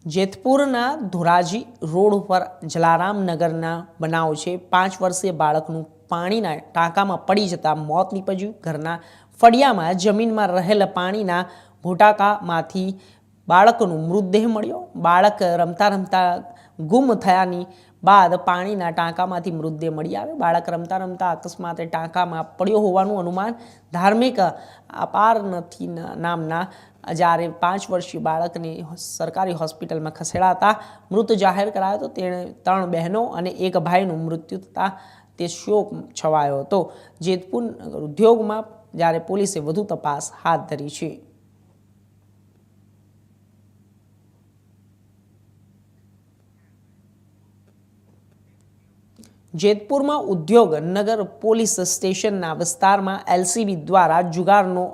જેતપુરના Dhoraji road પર જલારામનગરના બનાવ છે। 5 વર્ષીય બાળકનું પાણીના ટાંકામાં પડી જતા મોત નીપજ્યું। ઘરના ફળિયામાં જમીનમાં રહેલા પાણીના ભોટાકામાંથી બાળકનો મૃતદેહ મળ્યો। બાળક રમતા રમતા ગુમ થયાની બાદ પાણીના ટાંકામાંથી મૃતદેહ મળી આવ્યો। બાળક રમતા રમતા અકસ્માતે ટાંકામાં પડ્યો હોવાનું અનુમાન। ધાર્મિક અપારનથી નામના જ્યારે 5 વર્ષીય બાળકને સરકારી હોસ્પિટલમાં ખસેડાતા મૃત જાહેર કરાયો હતો। તેણે 3 બહેનો અને 1 ભાઈનું મૃત્યુ થતાં તે શોક છવાયો હતો। જેતપુર ઉદ્યોગમાં જ્યારે પોલીસે વધુ તપાસ હાથ ધરી છે। જેતપુરમાં ઉદ્યોગ નગર પોલીસ સ્ટેશનના વિસ્તારમાં એલસીબી દ્વારા જુગારનો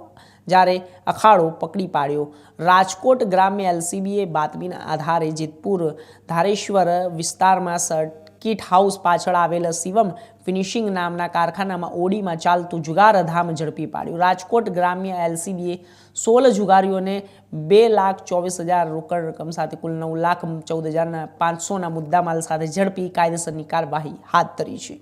જ્યારે અખાડો પકડી પાડ્યો। રાજકોટ ગ્રામ્ય એલસીબીએ બાતમીના આધારે જેતપુર ધારેશ્વર વિસ્તારમાં સર્કિટ હાઉસ પાછળ આવેલા શિવમ ફિનિશિંગ નામના કારખાનામાં ઓડીમાં ચાલતું જુગારધામ ઝડપી પાડ્યું। રાજકોટ ગ્રામ્ય એલસીબીએ 16 જુગારીઓને 2,24,000 રોકડ રકમ સાથે કુલ 9,14,500ના મુદ્દામાલ સાથે ઝડપી કાયદેસરની કાર્યવાહી હાથ ધરી છે।